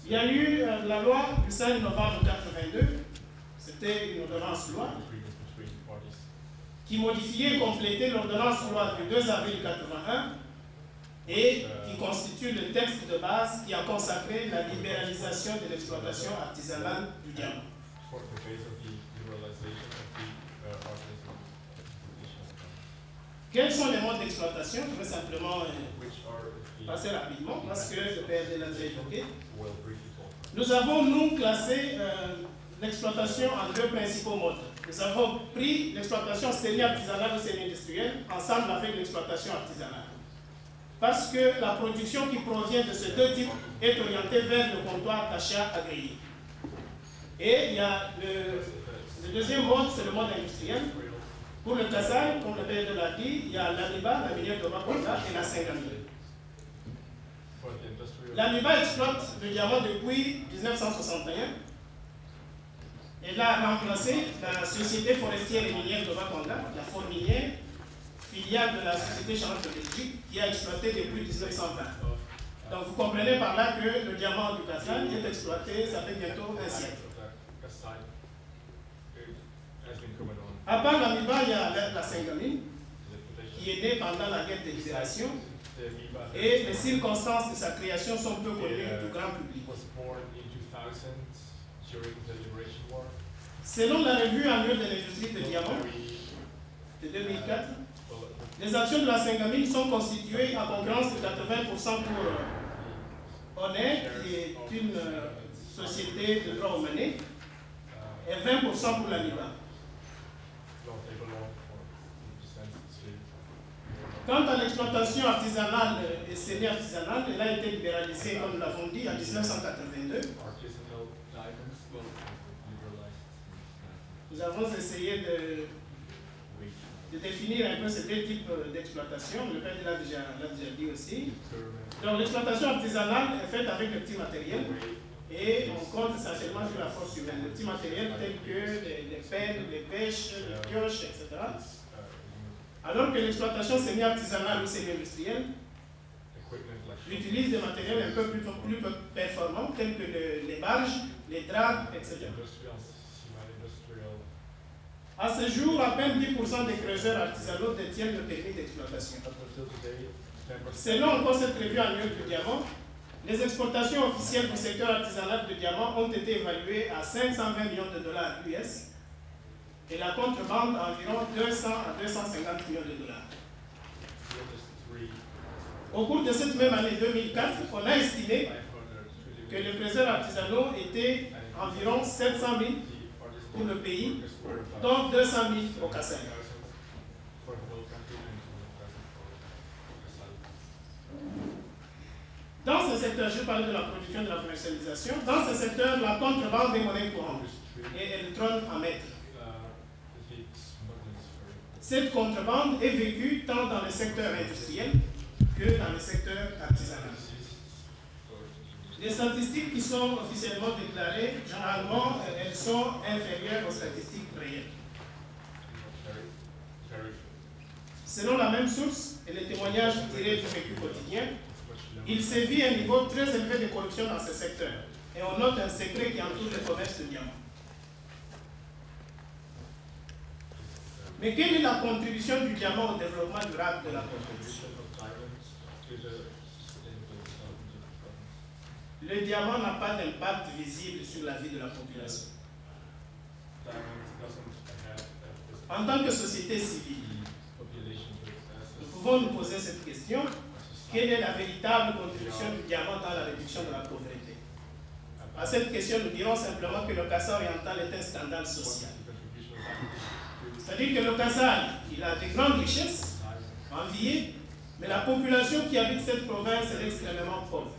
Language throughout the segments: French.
Il y a eu la loi du 5 novembre 82, c'était une ordonnance loi, qui modifiait et complétait l'ordonnance loi du 2 avril 81 et qui constitue le texte de base qui a consacré la libéralisation de l'exploitation artisanale du diamant. Quels sont les modes d'exploitation? Je vais simplement passer rapidement parce que le PRD l'a déjà évoqué. Nous avons, nous, classé l'exploitation en deux principaux modes. Nous avons pris l'exploitation semi-artisanale ou semi-industrielle ensemble avec l'exploitation artisanale. Parce que la production qui provient de ces deux types est orientée vers le comptoir d'achat agréé. Et il y a le deuxième mode, c'est le mode industriel. Pour le Kassai, comme le PRD l'a dit, il y a l'AMIBA, la minière de Bakonda, et la Sengamine. L'AMIBA exploite le diamant depuis 1961. Elle a remplacé la Société forestière et minière de Bakonda, la Forminière, filiale de la Société Charente de Belgique, qui a exploité depuis 1920. Donc vous comprenez par là que le diamant du Kassai est exploité, ça fait bientôt un siècle. À part l'AMIBA, il y a la Sengamine, qui est née pendant la guerre de libération, et les circonstances de sa création sont peu connues du grand public. Selon la revue annuelle de l'industrie de diamants de 2004, les actions de la Sengamine sont constituées à concurrence de 80% pour Honnet, qui est une société de droit humané, et 20% pour l'AMIBA. Quant à l'exploitation artisanale et semi-artisanale, elle a été libéralisée, comme nous l'avons dit, en 1982. Nous avons essayé de définir un peu ces deux types d'exploitation. Le père l'a déjà dit aussi. Donc l'exploitation artisanale est faite avec le petit matériel et on compte essentiellement sur la force humaine. Le petit matériel tel que les pelles, les pêches, les pioches, etc. Alors que l'exploitation semi-artisanale ou semi-industrielle utilise des matériels un peu plus performants, tels que les barges, les draps, etc. À ce jour, à peine 10% des creuseurs artisanaux détiennent le permis d'exploitation. Selon encore cette revue annuelle du diamant, les exportations officielles du secteur artisanal de diamant ont été évaluées à 520 millions de dollars US et la contrebande à environ 200 à 250 millions de dollars. Au cours de cette même année 2004, on a estimé que les creuseurs artisanaux étaient environ 700 000 pour le pays, dont 200 000 au Kassai. Dans ce secteur, je parlais de la production et de la commercialisation, dans ce secteur, la contrebande est monnaie courante et elle trône en maître. Cette contrebande est vécue tant dans le secteur industriel que dans le secteur artisanal. Les statistiques qui sont officiellement déclarées, généralement, elles sont inférieures aux statistiques réelles. Selon la même source et les témoignages tirés du vécu quotidien, il sévit un niveau très élevé de corruption dans ce secteur. Et on note un secret qui entoure le commerce de diamants. Mais quelle est la contribution du diamant au développement durable de la population? Le diamant n'a pas d'impact visible sur la vie de la population. En tant que société civile, nous pouvons nous poser cette question. Quelle est la véritable contribution du diamant dans la réduction de la pauvreté? À cette question, nous dirons simplement que le Kassai oriental est un scandale social. C'est-à-dire que le Kassai, il a de grandes richesses, enviées, mais la population qui habite cette province est extrêmement pauvre.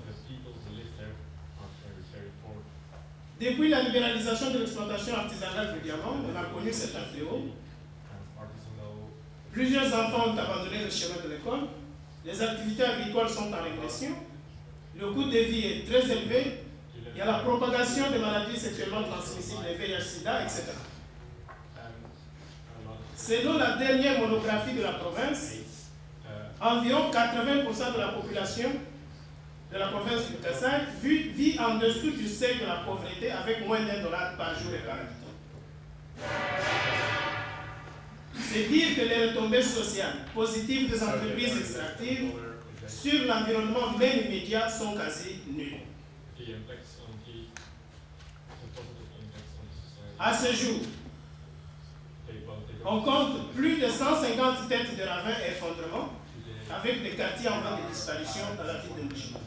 Depuis la libéralisation de l'exploitation artisanale du diamant, on a connu cet fléau. Plusieurs enfants ont abandonné le chemin de l'école, les activités agricoles sont en régression, le coût de vie est très élevé, il y a la propagation des maladies sexuellement transmissibles, les VIH-Sida, etc. Selon la dernière monographie de la province, environ 80% de la population de la province province du Kasaï vit en dessous du seuil de la pauvreté avec moins d'$1 par jour et par habitant. C'est dire que les retombées sociales positives des entreprises extractives sur l'environnement même immédiat sont quasi nulles. À ce jour, on compte plus de 150 têtes de ravins et effondrements avec des quartiers en voie de disparition dans la ville de Mbushima.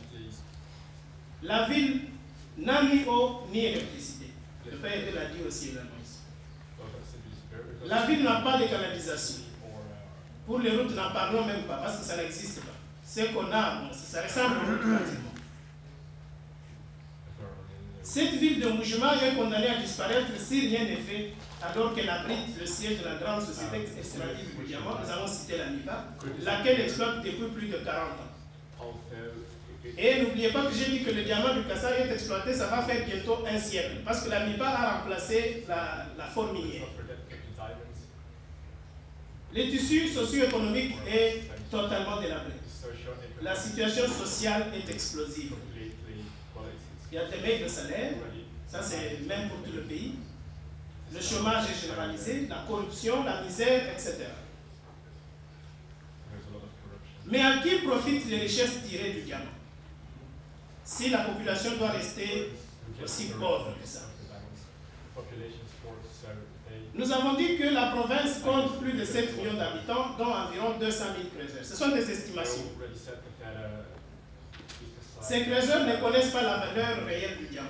La ville n'a ni eau ni électricité. Le père Edel l'a dit aussi également. La ville n'a pas de canalisation. Pour les routes, n'en parlons même pas parce que ça n'existe pas. Ce qu'on a, bon, ça ressemble aux routes pratiquement. Cette ville de Mbushima est condamnée à disparaître si rien n'est fait, alors qu'elle abrite le siège de la grande société extractive du diamant. Nous avons cité la MIPA, laquelle exploite depuis plus de 40 ans. Et n'oubliez pas que j'ai dit que le diamant du Kasaï est exploité, ça va faire bientôt un siècle, parce que la MIPA a remplacé la forme minière. Le tissu socio-économique est totalement délabré. La situation sociale est explosive. Il y a des maigres salaires, ça c'est même pour tout le pays. Le chômage est généralisé, la corruption, la misère, etc. Mais à qui profitent les richesses tirées du diamant? Si la population doit rester aussi pauvre que ça. Nous avons dit que la province compte plus de 7 millions d'habitants, dont environ 200 000 creuseurs. Ce sont des estimations. Ces creuseurs ne connaissent pas la valeur réelle du diamant.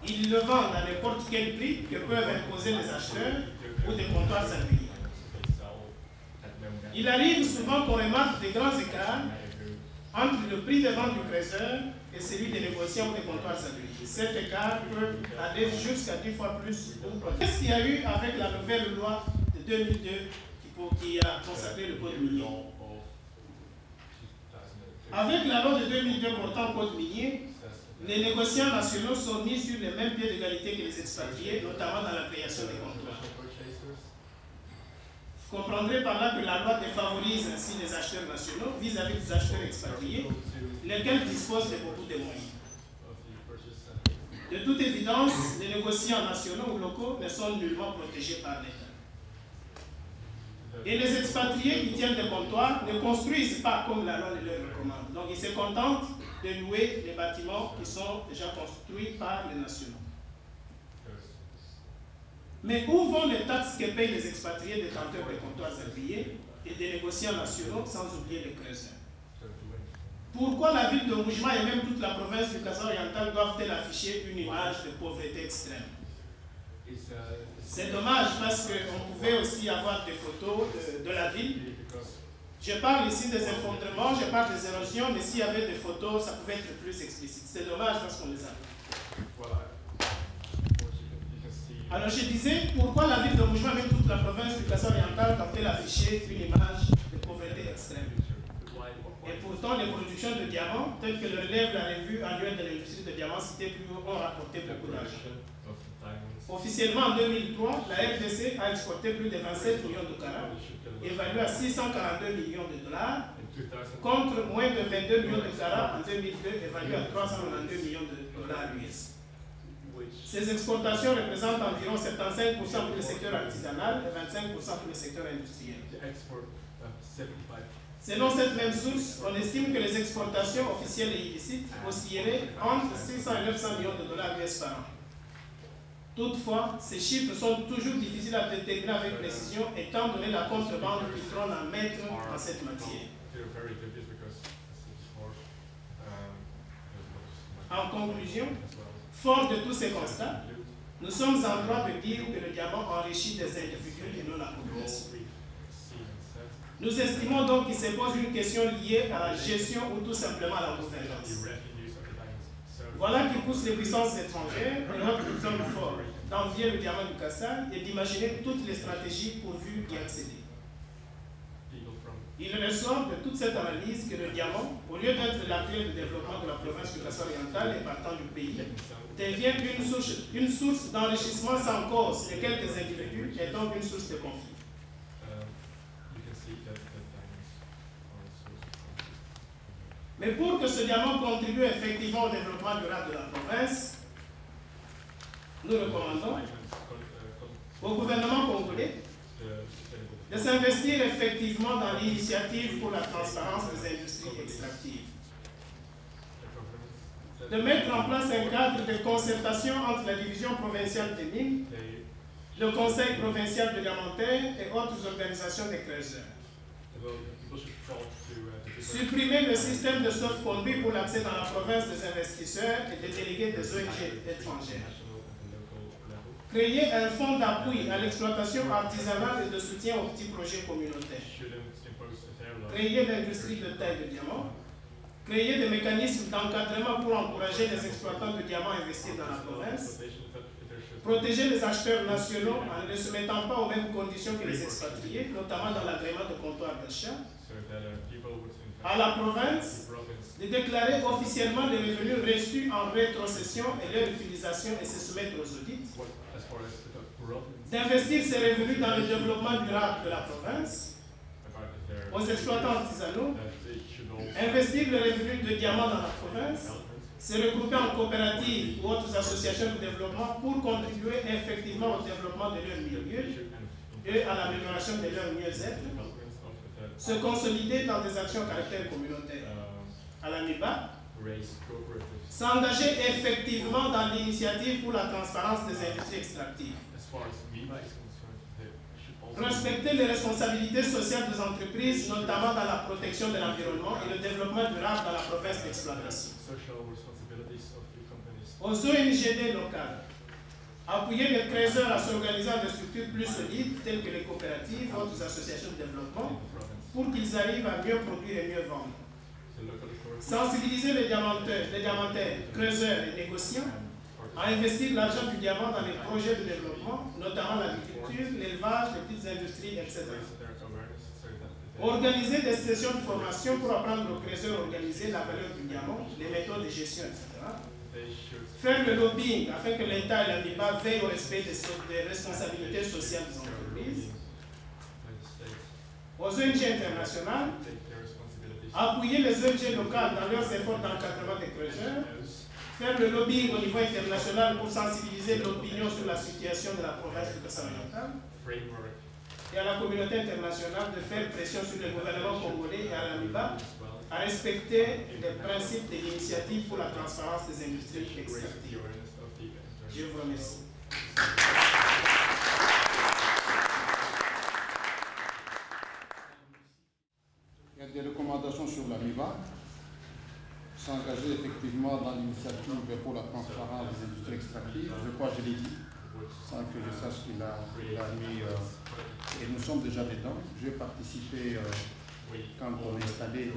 Ils le vendent à n'importe quel prix que peuvent imposer les acheteurs ou des comptoirs singuliers. Il arrive souvent qu'on remarque des grands écarts entre le prix de vente du creuseur et celui des négociants ou des comptoirs singuliers. Cet écart peut aller jusqu'à 10 fois plus. Qu'est-ce qu'il y a eu avec la nouvelle loi de 2002 qui a consacré le code minier? Avec la loi de 2002 portant code minier, les négociants nationaux sont mis sur les mêmes pieds d'égalité que les expatriés, notamment dans la création des comptoirs. Vous comprendrez par là que la loi défavorise ainsi les acheteurs nationaux vis-à-vis des acheteurs expatriés, lesquels disposent de beaucoup de moyens. De toute évidence, les négociants nationaux ou locaux ne sont nullement protégés par l'État. Et les expatriés qui tiennent des comptoirs ne construisent pas comme la loi le leur recommande. Donc ils se contentent de louer les bâtiments qui sont déjà construits par les nationaux. Mais où vont les taxes que payent les expatriés détenteurs des comptoirs agréés et des négociants nationaux, sans oublier les creuseurs? Pourquoi la ville de Mbushima et même toute la province du Kasaï oriental doivent-elles afficher une image de pauvreté extrême? C'est dommage parce qu'on pouvait aussi avoir des photos de la ville. Je parle ici des effondrements, je parle des érosions, mais s'il y avait des photos, ça pouvait être plus explicite. C'est dommage parce qu'on les a. Alors je disais, pourquoi la ville de Mbushima, même toute la province du Kasaï oriental, doit-elle afficher une image de pauvreté extrême? Et pourtant, les productions de diamants, telles que le relève la revue annuelle de l'industrie de diamants citée plus haut, ont rapporté beaucoup d'argent. Officiellement, en 2003, la RDC a exporté plus de 27 millions de carats, évalué à 642 millions de dollars, contre moins de 22 millions de carats en 2002, évalué à 392 millions de dollars US. Ces exportations représentent environ 75% pour le secteur artisanal et 25% pour le secteur industriel. Selon cette même source, on estime que les exportations officielles et illicites oscilleraient entre 600 et 900 millions de dollars US par an. Toutefois, ces chiffres sont toujours difficiles à déterminer avec précision étant donné la contrebande qui trône à mettre dans cette matière. En conclusion, fort de tous ces constats, nous sommes en droit de dire que le diamant enrichit des individus et non la population. Nous estimons donc qu'il se pose une question liée à la gestion ou tout simplement à la gouvernance. Voilà qui pousse les puissances étrangères et notre zone forte d'envier le diamant du Kasaï et d'imaginer toutes les stratégies pourvues d'y accéder. Il ressort de toute cette analyse que le diamant, au lieu d'être la clé de développement de la province du Kasaï oriental et partant du pays, devient une source d'enrichissement sans cause de quelques individus et donc une source de conflit. Mais pour que ce diamant contribue effectivement au développement durable de la province, nous recommandons au gouvernement congolais de s'investir effectivement dans l'initiative pour la transparence des industries extractives, de mettre en place un cadre de concertation entre la division provinciale des mines, le conseil provincial de diamantaires et autres organisations de creuseurs. Supprimer le système de sauf-conduit pour l'accès dans la province des investisseurs et des délégués des ONG étrangères. Créer un fonds d'appui à l'exploitation artisanale et de soutien aux petits projets communautaires. Créer l'industrie de taille de diamant. Créer des mécanismes d'encadrement pour encourager les exploitants de diamants à investir dans la province. Protéger les acheteurs nationaux en ne se mettant pas aux mêmes conditions que les expatriés, notamment dans l'agrément de comptoir d'achat. À la province, de déclarer officiellement les revenus reçus en rétrocession et leur utilisation et se soumettre aux audits. D'investir ces revenus dans le développement durable de la province, aux exploitants artisanaux, investir les revenus de diamants dans la province, se regrouper en coopératives ou autres associations de développement pour contribuer effectivement au développement de leur milieu et à l'amélioration de leur mieux-être, se consolider dans des actions à caractère communautaire. À la MIBA, s'engager effectivement dans l'initiative pour la transparence des industries extractives. Respecter les responsabilités sociales des entreprises, notamment dans la protection de l'environnement et le développement durable dans la province d'exploitation. Aux ONGD locales, appuyer les creuseurs à s'organiser en des structures plus solides, telles que les coopératives, autres associations de développement, pour qu'ils arrivent à mieux produire et mieux vendre. Sensibiliser les diamantaires, creuseurs et négociants à investir l'argent du diamant dans les projets de développement, notamment l'agriculture, l'élevage, les petites industries, etc. Organiser des sessions de formation pour apprendre aux creuseurs à organiser la valeur du diamant, les méthodes de gestion, etc. Faire le lobbying afin que l'État et la MIBA veillent au respect des responsabilités sociales des entreprises. Aux ONG internationales, appuyer les ONG locales dans leurs efforts d'encadrement des creuseurs, faire le lobbying au niveau international pour sensibiliser l'opinion sur la situation de la province du Kassai-Oriental, et à la communauté internationale de faire pression sur le gouvernement congolais et à la MIBA à respecter les principes de l'initiative pour la transparence des industries extractives. Je vous remercie. Il y a des recommandations sur la MIBA, s'engager effectivement dans l'initiative pour la transparence des industries extractives. Je crois que je l'ai dit, sans que je sache qu'il a mis, et nous sommes déjà dedans. J'ai participé quand on a installé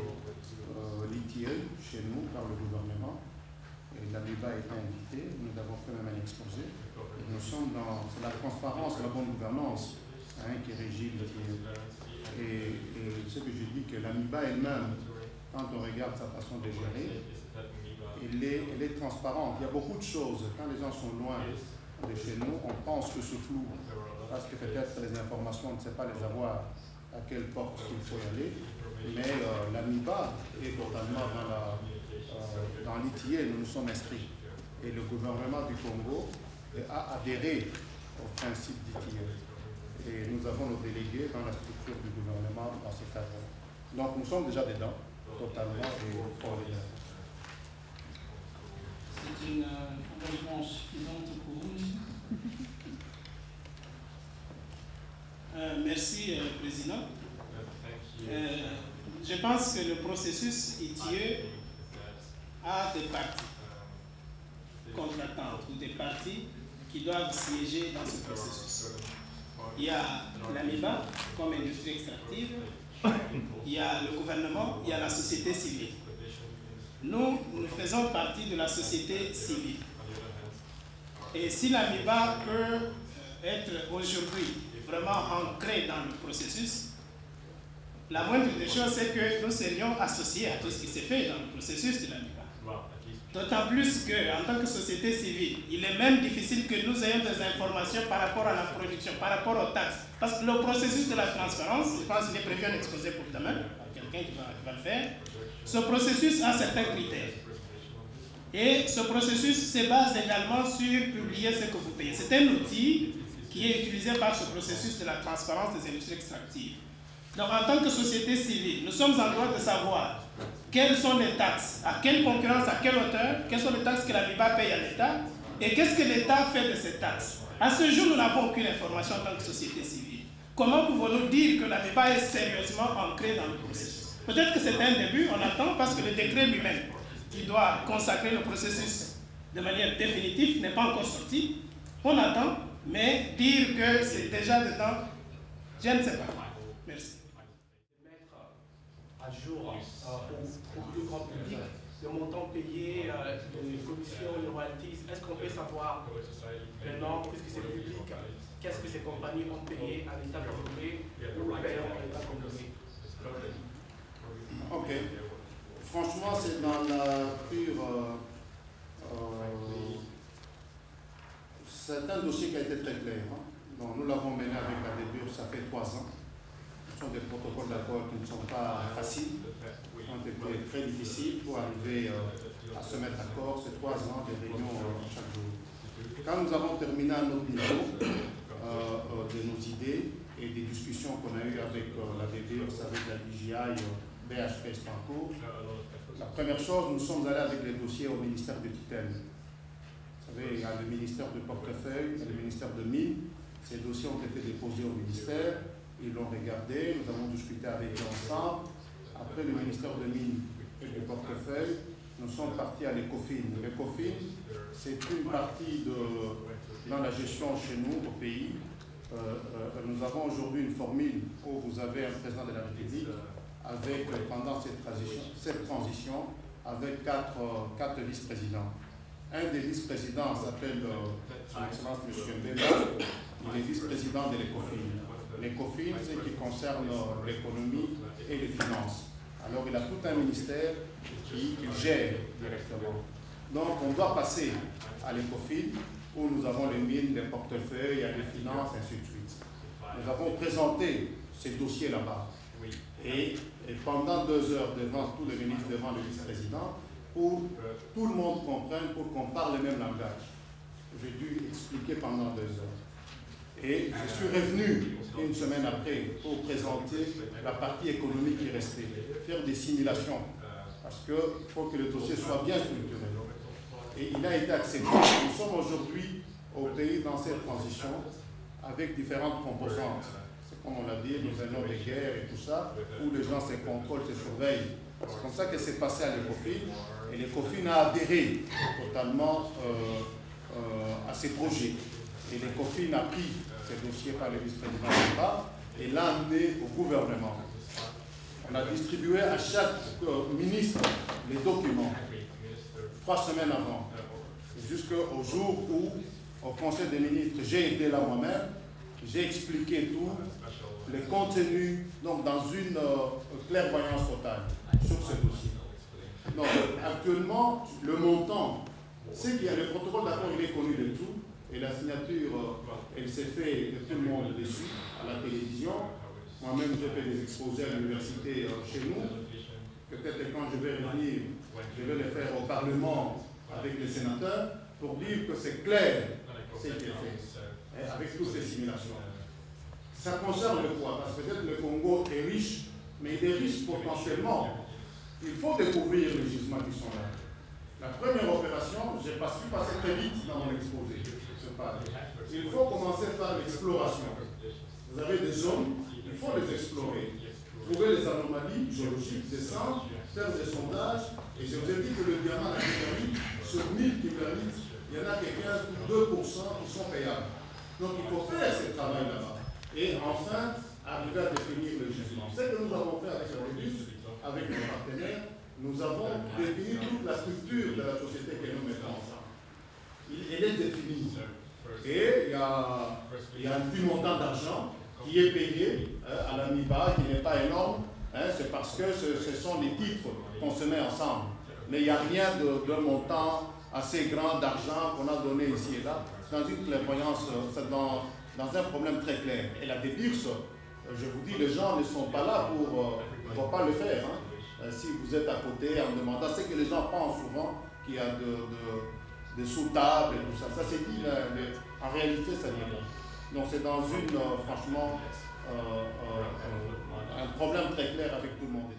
l'ITIE chez nous par le gouvernement. Et la MIBA a été invitée, nous avons fait même un exposé. Et nous sommes dans la transparence, la bonne gouvernance qui régit l'ITIE. Et ce que je dis, que la MIBA elle-même, quand on regarde sa façon de gérer, elle est transparente. Il y a beaucoup de choses. Quand les gens sont loin de chez nous, on pense que c'est flou. Parce que peut-être les informations, on ne sait pas les avoir à quelle porte il faut y aller. Mais la MIBA est totalement dans l'ITIE, nous nous sommes inscrits. Et le gouvernement du Congo a adhéré au principe d'ITIE. Et nous avons nos délégués dans la structure du gouvernement dans ce cadre. Donc nous sommes déjà dedans, totalement, et pour les... C'est une engagement suffisante pour vous. Merci, Président. Je pense que le processus ITIE a des parties contractantes ou des parties qui doivent siéger dans ce processus. Il y a la MIBA comme industrie extractive, il y a le gouvernement, il y a la société civile. Nous faisons partie de la société civile. Et si la MIBA peut être aujourd'hui vraiment ancrée dans le processus, la moindre des choses, c'est que nous serions associés à tout ce qui s'est fait dans le processus de la MIBA. D'autant plus qu'en tant que société civile, il est même difficile que nous ayons des informations par rapport à la production, par rapport aux taxes. Parce que le processus de la transparence, je pense qu'il est prévu un exposé pour demain, par quelqu'un. quelqu'un qui va le faire. Ce processus a certains critères. Et ce processus se base également sur publier ce que vous payez. C'est un outil qui est utilisé par ce processus de la transparence des industries extractives. Donc, en tant que société civile, nous sommes en droit de savoir quelles sont les taxes, à quelle concurrence, à quelle hauteur, quelles sont les taxes que la MIBA paye à l'État et qu'est-ce que l'État fait de ces taxes. À ce jour, nous n'avons aucune information en tant que société civile. Comment pouvons-nous dire que la MIBA est sérieusement ancrée dans le processus? Peut-être que c'est un début, on attend, parce que le décret lui-même, qui doit consacrer le processus de manière définitive, n'est pas encore sorti. On attend, mais dire que c'est déjà dedans, je ne sais pas. Merci. Mettre à jour au plus grand public le montant payé, les commissions, les royalties. Est-ce qu'on peut savoir maintenant, puisque c'est public, qu'est-ce que ces compagnies ont payé à l'État congolais ou payant à l'État congolais? Ok. Franchement, c'est dans la pure... c'est un dossier qui a été très clair. Hein. Donc, nous l'avons mené avec la DBUR, ça fait 3 ans. Ce sont des protocoles d'accord qui ne sont pas faciles, qui ont été très difficiles pour arriver à se mettre d'accord. C'est 3 ans de réunions chaque jour. Quand nous avons terminé à notre niveau de nos idées et des discussions qu'on a eues avec la DBUR, avec la DJI, BHP Stancourt, la première chose, nous sommes allés avec les dossiers au ministère de tutelle. Vous savez, il y a le ministère du portefeuille, le ministère de mines. Ces dossiers ont été déposés au ministère, ils l'ont regardé, nous avons discuté avec eux ensemble. Après le ministère de mines et du portefeuille, nous sommes partis à l'ECOFIN. L'ECOFIN, c'est une partie dans la gestion chez nous, au pays. Nous avons aujourd'hui une formule où vous avez un président de la République avec, pendant cette transition, avec 4 vice-présidents. Un des vice-présidents s'appelle son Excellence M. Mbemba, il est vice-président de l'ECOFIN. L'ECOFIN, c'est ce qui concerne l'économie et les finances. Alors il a tout un ministère qui gère directement. Donc on doit passer à l'ECOFIN où nous avons les mines, les portefeuilles, il y a les finances, ainsi de suite. Nous avons présenté ces dossiers là-bas. Et pendant 2 heures devant tous les ministres, devant le vice-président, pour que tout le monde comprenne, pour qu'on parle le même langage. J'ai dû expliquer pendant 2 heures. Et je suis revenu une semaine après pour présenter la partie économique qui restait, faire des simulations, parce qu'il faut que le dossier soit bien structuré. Et il a été accepté. Nous sommes aujourd'hui au pays dans cette transition avec différentes composantes. C'est comme on l'a dit, nous avons des guerres et tout ça, où les gens se contrôlent, se surveillent. C'est comme ça que c'est passé à l'ECOFIN. Et l'ECOFIN a adhéré totalement à ces projets. Et l'ECOFIN a pris ces dossiers par le vice-président et l'a amené au gouvernement. On a distribué à chaque ministre les documents 3 semaines avant, jusqu'au jour où, au Conseil des ministres, j'ai été là moi-même, j'ai expliqué tout, les contenus, donc dans une clairvoyance totale sur ce dossier. Donc, actuellement, le montant, c'est qu'il y a le protocole d'accord, il est connu de tout, et la signature, elle s'est faite de tout le monde dessus, à la télévision. Moi-même, j'ai fait des exposés à l'université chez nous. Peut-être quand je vais revenir, je vais les faire au Parlement avec les sénateurs pour dire que c'est clair ce qui est fait, avec toutes ces simulations. Ça concerne quoi? Parce que peut-être le Congo est riche, mais il est riche potentiellement. Il faut découvrir les gisements qui sont là. La première opération, je suis passé très vite dans mon exposé. Il faut commencer par l'exploration. Vous avez des zones, il faut les explorer. Trouver les anomalies géologiques, descendre, faire des sondages. Et je vous ai dit que le diamant à Kigali, sur 1000 kilomètres, il y en a que 15 ou 2% qui sont payables. Donc il faut faire ce travail là-bas. Et enfin, arriver à définir le gisement. Ce que nous avons fait avec Rodus, avec nos partenaires, nous avons défini toute la structure de la société que nous mettons ensemble. Elle est définie. Et il y a un petit montant d'argent qui est payé à la MIBA, qui n'est pas énorme. C'est parce que ce sont les titres qu'on se met ensemble. Mais il n'y a rien d'un montant assez grand d'argent qu'on a donné ici et là. C'est dans une clairvoyance, c'est dans un problème très clair. Et la DBURS, je vous dis, les gens ne sont pas là pour ne va pas le faire. Hein. Si vous êtes à côté en demandant, c'est que les gens pensent souvent qu'il y a de sous-tables et tout ça. Ça c'est dit, en réalité ça n'est pas. Donc c'est dans une, franchement, un problème très clair avec tout le monde.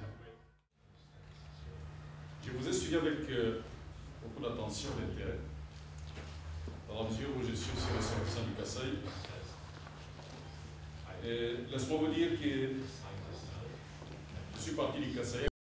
Je vous ai suivi avec beaucoup d'attention et d'intérêt, dans la mesure où je suis aussi ressortissant du Kasaï. Laisse-moi vous dire que je suis parti du Kasaï